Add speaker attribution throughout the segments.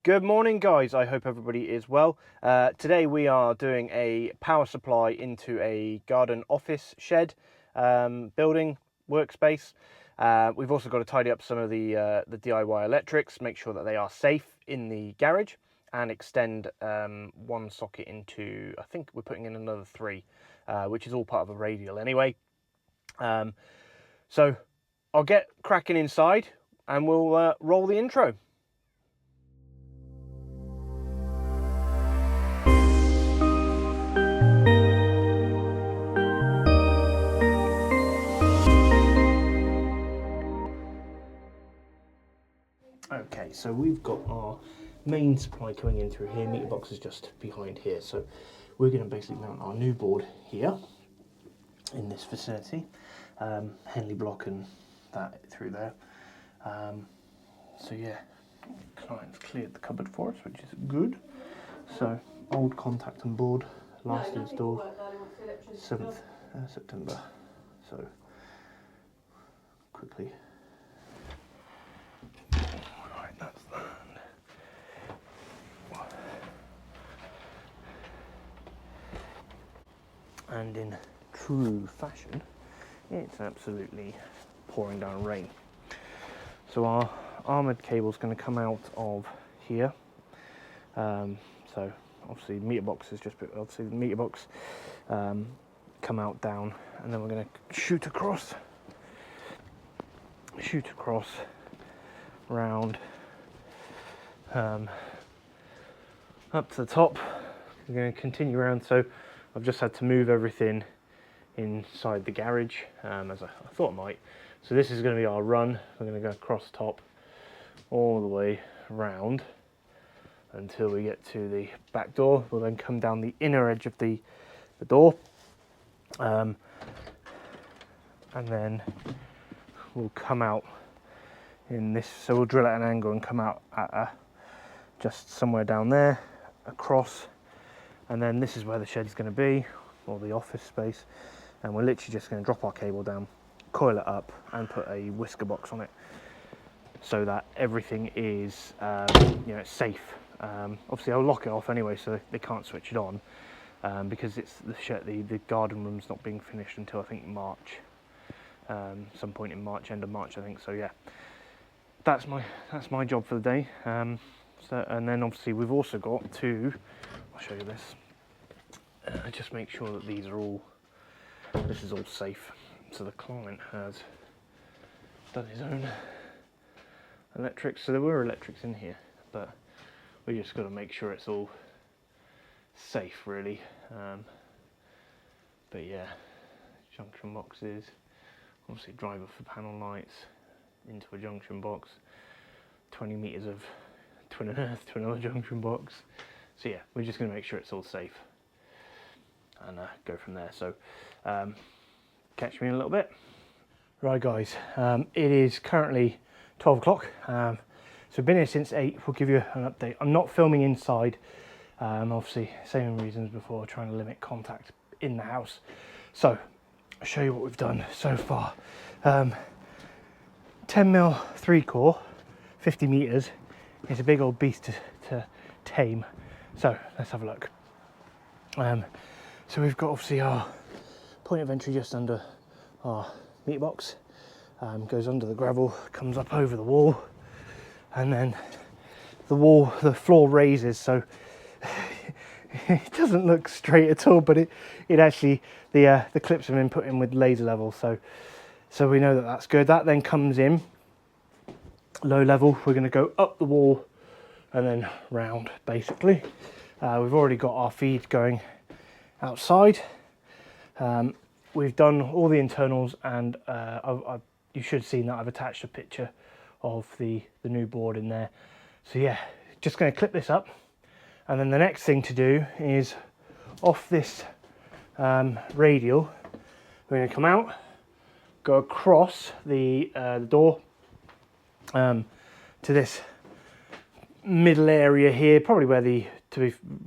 Speaker 1: Good morning, guys. I hope everybody is well. Today we are doing a power supply into a garden office shed building workspace. We've also got to tidy up some of the DIY electrics, make sure that they are safe in the garage, and extend one socket into, I think we're putting in another three, which is all part of a radial anyway. So I'll get cracking inside and we'll roll the intro. Okay, so we've got our main supply coming in through here. Meter box is just behind here, so we're going to basically mount our new board here in this vicinity. Henley block and that through there. So yeah, client's cleared the cupboard for us, which is good. So old contact and board, last installed 7th September. So quickly. Right, that's that. And in true fashion, it's absolutely pouring down rain. So our armoured cable is going to come out of here. So obviously meter box is just, obviously the meter box come out down, and then we're going to shoot across round up to the top. We're going to continue around, so I've just had to move everything inside the garage as I thought I might. So this is going to be our run. We're going to go across top all the way round until we get to the back door. We'll then come down the inner edge of the door, and then we'll come out in this. So we'll drill at an angle and come out at just somewhere down there, across, and then this is where the shed is going to be, or the office space, and we're literally just going to drop our cable down, coil it up, and put a whisker box on it, so that everything is it's safe. Obviously I'll lock it off anyway, so they can't switch it on, because it's the garden room's not being finished until I think March, some point in March, end of March I think. So yeah, that's my job for the day. And then obviously we've also got to, I'll show you this, just make sure that this is all safe. So the client has done his own electrics. So there were electrics in here, but we just got to make sure it's all safe, really. But yeah, junction boxes, obviously driver for panel lights into a junction box, 20 meters of twin and earth to another junction box. So yeah, we're just going to make sure it's all safe and go from there. So catch me in a little bit. Right guys, it is currently 12 o'clock. So I've been here since 8. We'll give you an update. I'm not filming inside, obviously same reasons before, trying to limit contact in the house. So I'll show you what we've done so far. 10mm 3-core, 50 meters. It's a big old beast to tame. So let's have a look. So we've got obviously our point of entry just under our meter box, goes under the gravel, comes up over the wall, and then the floor raises, so it doesn't look straight at all, but it actually, the clips have been put in with laser level, so we know that that's good. That then comes in low level. We're going to go up the wall and then round, basically. We've already got our feed going outside. We've done all the internals, and you should have seen that I've attached a picture of the new board in there. So yeah, just going to clip this up, and then the next thing to do is off this radial, we're going to come out, go across the door to this middle area here, probably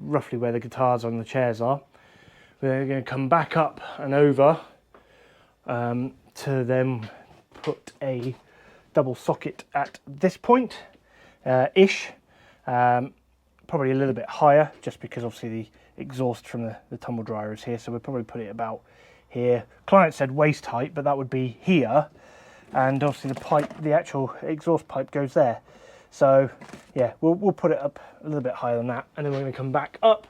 Speaker 1: roughly where the guitars on the chairs are. We're going to come back up and over to then put a double socket at this point ish, Probably a little bit higher, just because obviously the exhaust from the tumble dryer is here, so we'll probably put it about here. Client said waist height, but that would be here, and obviously the pipe, the actual exhaust pipe goes there. So yeah, we'll put it up a little bit higher than that, and then we're going to come back up,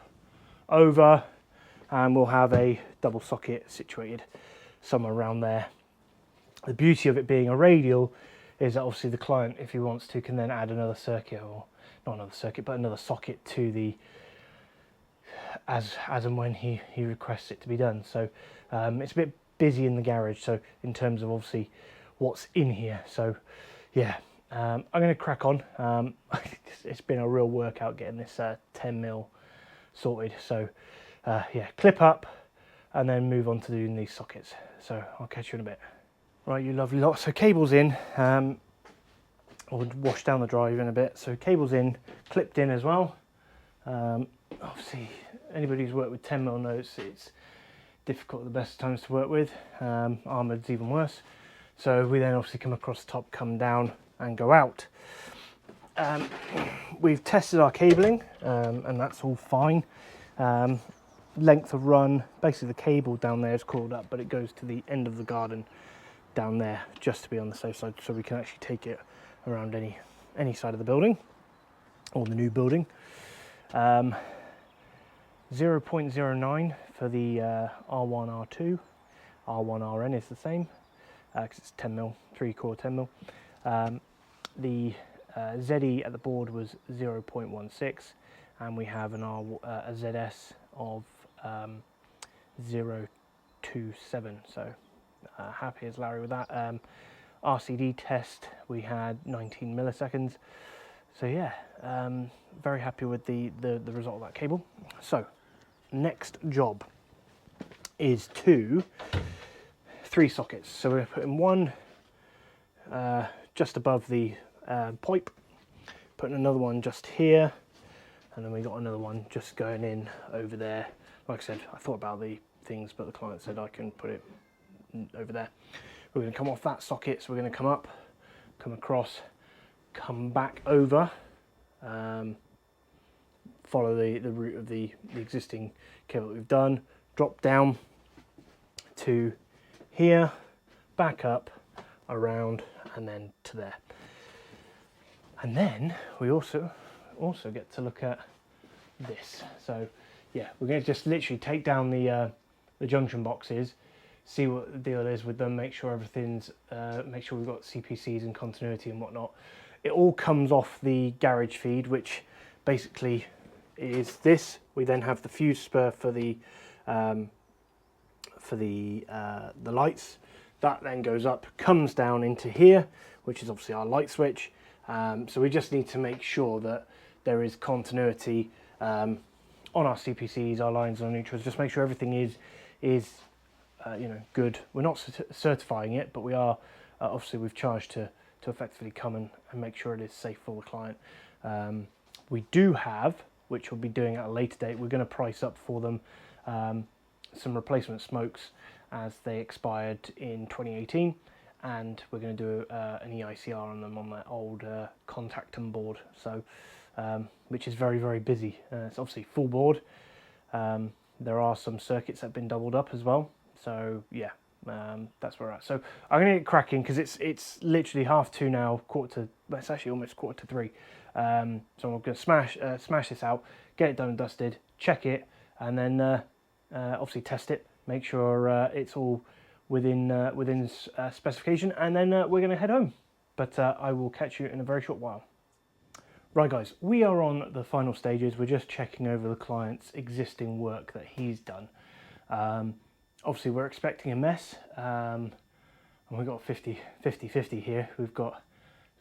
Speaker 1: over, and we'll have a double socket situated somewhere around there. The beauty of it being a radial is that obviously the client, if he wants to, can then add another circuit, or not another circuit, but another socket to the, as and when he requests it to be done. So it's a bit busy in the garage, so in terms of obviously what's in here. So yeah, I'm going to crack on. It's been a real workout getting this 10mm sorted. So yeah, clip up and then move on to doing these sockets. So I'll catch you in a bit. Right, you lovely lot. So cables in. I'll wash down the drive in a bit. So cables in, clipped in as well. Obviously, anybody who's worked with 10mm knows it's difficult at the best times to work with. Armoured's even worse. So we then obviously come across the top, come down and go out. We've tested our cabling and that's all fine. Length of run, basically the cable down there is coiled up, but it goes to the end of the garden down there, just to be on the safe side, so we can actually take it around any side of the building or the new building. 0.09 for the R1, R2. R1, RN is the same because it's 10mm, 3/4 10mm. The ZE at the board was 0.16, and we have a ZS of 0.27. So happy as Larry with that. RCD test, we had 19 milliseconds. So yeah, very happy with the result of that cable. So next job is 3 sockets. So we're going to put in one just above the pipe, putting another one just here, and then we got another one just going in over there. Like I said, I thought about the things, but the client said I can put it over there. We're going to come off that socket, so we're going to come up, come across, come back over, follow the route of the existing cable that we've done, drop down to here, back up, around, and then to there. And then we also get to look at this. So yeah, we're going to just literally take down the junction boxes, see what the deal is with them, make sure everything's, make sure we've got CPCs and continuity and whatnot. It all comes off the garage feed, which basically is this. We then have the fuse spur for the lights. That then goes up, comes down into here, which is obviously our light switch. So we just need to make sure that there is continuity on our CPCs, our lines, our neutrals. Just make sure everything is you know, good. We're not certifying it, but we are obviously we've charged to effectively come and make sure it is safe for the client. We do have, which we'll be doing at a later date, we're going to price up for them some replacement smokes as they expired in 2018, and we're going to do an EICR on them on that old Contactum board, so which is very, very busy. It's obviously full board. There are some circuits that have been doubled up as well, so yeah, that's where we're at. So I'm going to get cracking because it's literally 2:30 now, well, it's actually almost 2:45. So I'm going to smash this out, get it done and dusted, check it, and then obviously test it, make sure it's all within specification, and then we're going to head home. But I will catch you in a very short while. Right guys, we are on the final stages. We're just checking over the client's existing work that he's done. Obviously we're expecting a mess, and we've got 50-50 here. We've got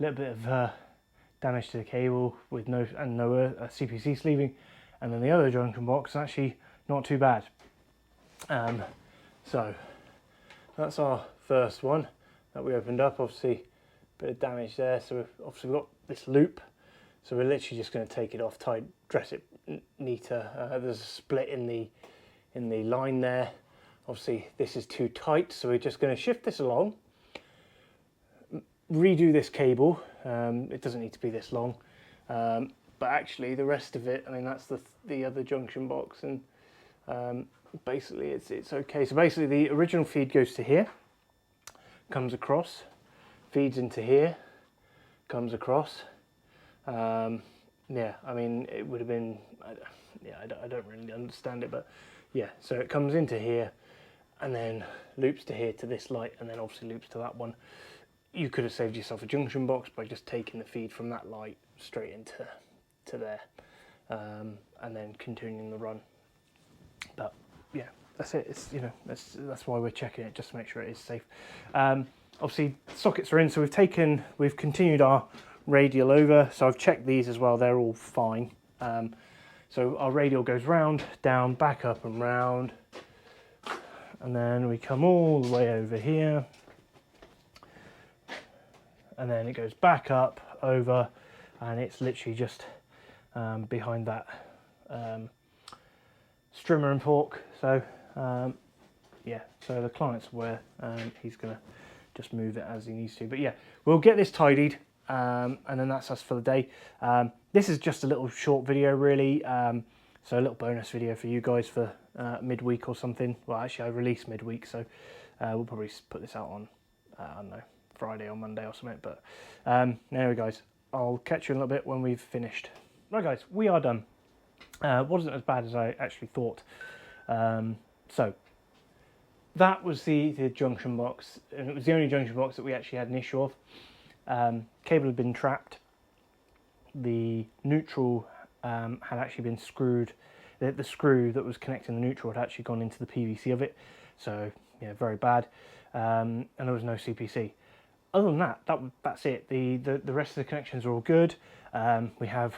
Speaker 1: a little bit of damage to the cable with no CPC sleeving, and then the other junction box is actually not too bad. So that's our first one that we opened up. Obviously a bit of damage there, so we've got this loop, so we're literally just going to take it off, dress it neater. There's a split in the line there. Obviously this is too tight, so we're just going to shift this along, redo this cable. It doesn't need to be this long. but actually the rest of it, I mean, that's the other junction box, and basically it's okay. So basically the original feed goes to here, comes across, feeds into here, comes across. Yeah, I mean, it would have been, I don't really understand it, but yeah, so it comes into here and then loops to here to this light, and then obviously loops to that one. You could have saved yourself a junction box by just taking the feed from that light straight into there, and then continuing the run. But yeah, that's it. It's, you know, that's why we're checking it, just to make sure it is safe. Obviously sockets are in, so we've continued our radial over, so I've checked these as well, they're all fine. So our radial goes round, down, back up and round, and then we come all the way over here, and then it goes back up, over, and it's literally just behind that strimmer and fork. So yeah, so the client's aware, he's gonna just move it as he needs to. But yeah, we'll get this tidied, and then that's us for the day. This is just a little short video really, so a little bonus video for you guys for midweek or something. Well, actually I release midweek, so we'll probably put this out on, I don't know, Friday or Monday or something. But anyway guys, I'll catch you in a little bit when we've finished. Right guys, we are done. Wasn't as bad as I actually thought. So that was the junction box, and it was the only junction box that we actually had an issue of. Cable had been trapped. The neutral had actually been screwed. The screw that was connecting the neutral had actually gone into the PVC of it. So yeah, very bad. And there was no CPC. Other than that, that's it. The rest of the connections are all good. We have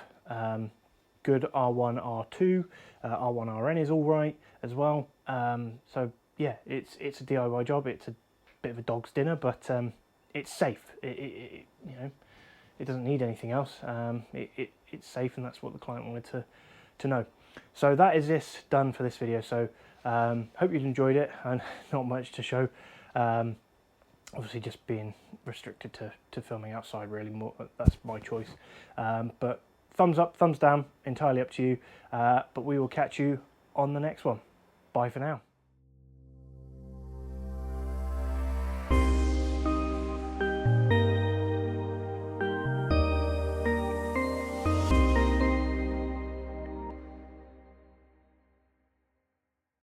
Speaker 1: good R1, R2, R1, RN is all right as well. So yeah, it's a DIY job. It's a bit of a dog's dinner, but it's safe. You know, it doesn't need anything else. It's safe, and that's what the client wanted to know. So that is this done for this video. So hope you enjoyed it, and not much to show. Obviously just being restricted to filming outside really, more, that's my choice. But thumbs up, thumbs down, entirely up to you. But we will catch you on the next one. Bye for now.